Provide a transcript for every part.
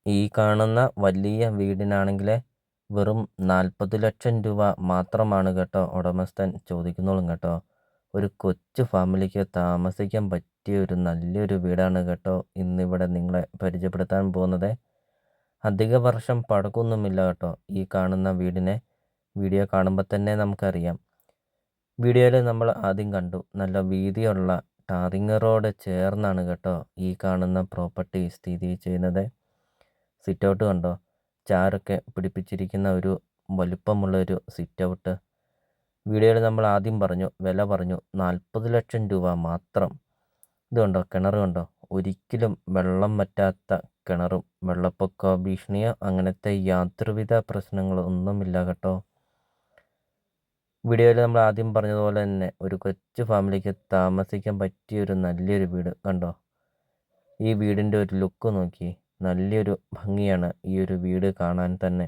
ഈ കാണുന്ന വലിയ വീടിനാണെങ്കിൽ വെറും 40 ലക്ഷം രൂപ മാത്രമാണ് കേട്ടോ ഉടമസ്ഥൻ ചോദിക്കുന്നുള്ളൂ കേട്ടോ. ഒരു കൊച്ചു ഫാമിലിക്ക് താമസിക്കാൻ പറ്റിയ ഒരു നല്ലൊരു വീടാണ് കേട്ടോ ഇന്നിവിടെ നിങ്ങളെ പരിചയപ്പെടുത്താൻ പോകുന്നത്. അധിക വർഷം പഴക്കമൊന്നുമില്ല കേട്ടോ ഈ കാണുന്ന വീടിനെ. വീഡിയോ കാണുമ്പോൾ തന്നെ നമുക്കറിയാം. വീഡിയോയിൽ നമ്മൾ ആദ്യം കണ്ടു നല്ല വീതിയുള്ള ടാറിങ് റോഡ് ചേർന്നാണ് കേട്ടോ ഈ കാണുന്ന പ്രോപ്പർട്ടി സ്ഥിതി ചെയ്യുന്നത്. സിറ്റ് ഔട്ട് കണ്ടോ, ചാരൊക്കെ പിടിപ്പിച്ചിരിക്കുന്ന ഒരു വലുപ്പമുള്ളൊരു സിറ്റ് ഔട്ട്. വീഡിയോയിൽ നമ്മൾ ആദ്യം പറഞ്ഞു, വില പറഞ്ഞു 40 ലക്ഷം രൂപ മാത്രം. ഇത് കണ്ടോ, കിണർ കണ്ടോ, ഒരിക്കലും വെള്ളം വറ്റാത്ത കിണറും വെള്ളപ്പൊക്ക ഭീഷണിയോ അങ്ങനത്തെ യാതൊരുവിധ പ്രശ്നങ്ങളോ ഒന്നുമില്ല കേട്ടോ. വീഡിയോയിൽ നമ്മൾ ആദ്യം പറഞ്ഞതുപോലെ തന്നെ ഒരു കൊച്ചു ഫാമിലിക്ക് താമസിക്കാൻ പറ്റിയ ഒരു നല്ലൊരു വീട് കണ്ടോ. ഈ വീടിൻ്റെ ഒരു ലുക്ക് നോക്കി, നല്ലൊരു ഭംഗിയാണ് ഈ ഒരു വീട് കാണാൻ തന്നെ.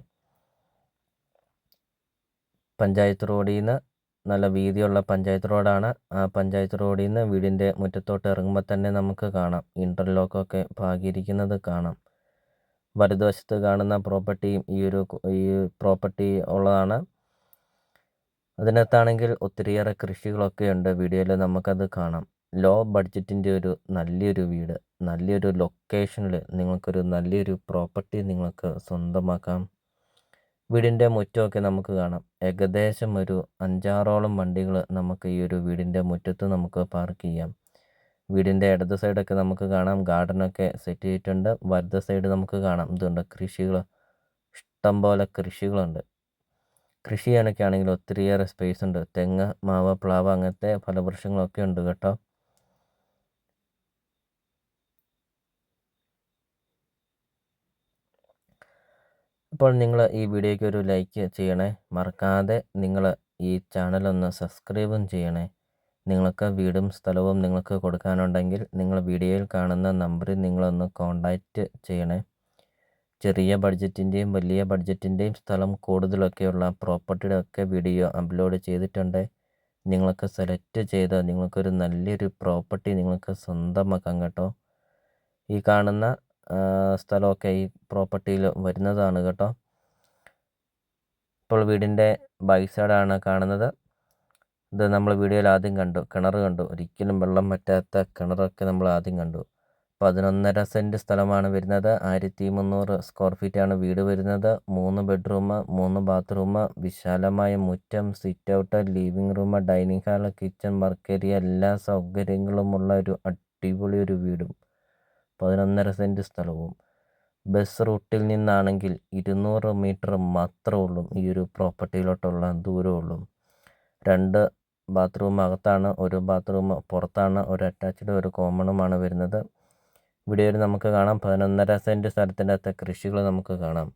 പഞ്ചായത്ത് റോഡിൽ നിന്ന് നല്ല വീതിയുള്ള പഞ്ചായത്ത് റോഡാണ്. ആ പഞ്ചായത്ത് റോഡിൽ നിന്ന് വീടിൻ്റെ മുറ്റത്തോട്ട് ഇറങ്ങുമ്പോൾ തന്നെ നമുക്ക് കാണാം ഇൻ്റർലോക്കൊക്കെ പാകിയിരിക്കുന്നത് കാണാം. വലതുവശത്ത് കാണുന്ന പ്രോപ്പർട്ടിയും ഈ പ്രോപ്പർട്ടി ഉള്ളതാണ്. അതിനകത്താണെങ്കിൽ ഒത്തിരിയേറെ കൃഷികളൊക്കെ ഉണ്ട്. വീഡിയോയിൽ നമുക്കത് കാണാം. ലോ ബഡ്ജറ്റിൻ്റെ ഒരു നല്ലൊരു വീട്, നല്ലൊരു ലൊക്കേഷനിൽ നിങ്ങൾക്കൊരു നല്ലൊരു പ്രോപ്പർട്ടി നിങ്ങൾക്ക് സ്വന്തമാക്കാം. വീടിൻ്റെ മുറ്റമൊക്കെ നമുക്ക് കാണാം. ഏകദേശം ഒരു 5-6ഓളം വണ്ടികൾ നമുക്ക് ഈ ഒരു വീടിൻ്റെ മുറ്റത്ത് നമുക്ക് പാർക്ക് ചെയ്യാം. വീടിൻ്റെ ഇടത് സൈഡൊക്കെ നമുക്ക് കാണാം ഗാർഡനൊക്കെ സെറ്റ് ചെയ്തിട്ടുണ്ട്. വലത് സൈഡ് നമുക്ക് കാണാം ഇതുണ്ട് കൃഷികൾ, ഇഷ്ടം പോലെ കൃഷികളുണ്ട്. കൃഷി ചെയ്യാനൊക്കെ ആണെങ്കിൽ ഒത്തിരിയേറെ സ്പേസ് ഉണ്ട്. തെങ്ങ്, മാവ്, പ്ലാവ് അങ്ങനത്തെ ഫലവൃക്ഷങ്ങളൊക്കെ ഉണ്ട് കേട്ടോ. അപ്പോൾ നിങ്ങൾ ഈ വീഡിയോയ്ക്ക് ഒരു ലൈക്ക് ചെയ്യണേ, മറക്കാതെ നിങ്ങൾ ഈ ചാനലൊന്ന് സബ്സ്ക്രൈബും ചെയ്യണേ. നിങ്ങൾക്ക് വീടും സ്ഥലവും നിങ്ങൾക്ക് കൊടുക്കാനുണ്ടെങ്കിൽ നിങ്ങൾ വീഡിയോയിൽ കാണുന്ന നമ്പറിൽ നിങ്ങളൊന്ന് കോൺടാക്റ്റ് ചെയ്യണേ. ചെറിയ ബഡ്ജറ്റിൻ്റെയും വലിയ ബഡ്ജറ്റിൻ്റെയും സ്ഥലം കൂടുതലൊക്കെയുള്ള പ്രോപ്പർട്ടിയുടെ ഒക്കെ വീഡിയോ അപ്ലോഡ് ചെയ്തിട്ടുണ്ട്. നിങ്ങൾക്ക് സെലക്ട് ചെയ്ത് നിങ്ങൾക്കൊരു നല്ലൊരു പ്രോപ്പർട്ടി നിങ്ങൾക്ക് സ്വന്തമാക്കാം കേട്ടോ. ഈ കാണുന്ന സ്ഥലമൊക്കെ ഈ പ്രോപ്പർട്ടിയിൽ വരുന്നതാണ് കേട്ടോ. ഇപ്പോൾ വീടിൻ്റെ ബാക്ക് സൈഡാണ് കാണുന്നത്. ഇത് നമ്മൾ വീഡിയോയിൽ ആദ്യം കണ്ടു, കിണർ കണ്ടു. ഒരിക്കലും വെള്ളം വറ്റാത്ത കിണറൊക്കെ നമ്മൾ ആദ്യം കണ്ടു. 11.5 സെൻറ്റ് സ്ഥലമാണ് വരുന്നത്. 1300 സ്ക്വയർ ഫീറ്റാണ് വീട് വരുന്നത്. 3 ബെഡ്റൂം, 3 ബാത്റൂം, വിശാലമായ മുറ്റം, sit out, living room, dining hall, kitchen, work area, എല്ലാ സൗകര്യങ്ങളുമുള്ള ഒരു അടിപൊളി ഒരു വീടും 11.5 സെൻറ്റ് സ്ഥലവും. ബസ് റൂട്ടിൽ നിന്നാണെങ്കിൽ 200 മീറ്റർ മാത്രമേ ഉള്ളൂ ഈ ഒരു പ്രോപ്പർട്ടിയിലോട്ടുള്ള ദൂരമുള്ളൂ. 2 ബാത്റൂം അകത്താണ്, ഒരു ബാത്റൂം പുറത്താണ്, ഒരു അറ്റാച്ച്ഡ് ഒരു കോമണുമാണ് വരുന്നത്. വീഡിയോയിൽ നമുക്ക് കാണാം 11.5 സെൻറ്റ് സ്ഥലത്തിൻ്റെ അകത്തെ കൃഷികൾ നമുക്ക് കാണാം.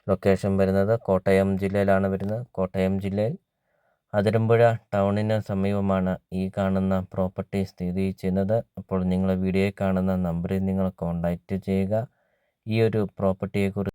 ലൊക്കേഷൻ വരുന്നത് കോട്ടയം ജില്ലയിലാണ് വരുന്നത്. കോട്ടയം ജില്ലയിൽ അതിരമ്പുഴ ടൗണിന് സമീപമാണ് ഈ കാണുന്ന പ്രോപ്പർട്ടി സ്ഥിതി ചെയ്യുന്നത്. അപ്പോൾ നിങ്ങൾ വീഡിയോയിൽ കാണുന്ന നമ്പറിൽ നിങ്ങൾ കോൺടാക്റ്റ് ചെയ്യുക. ഈ ഒരു പ്രോപ്പർട്ടിയെക്കുറിച്ച്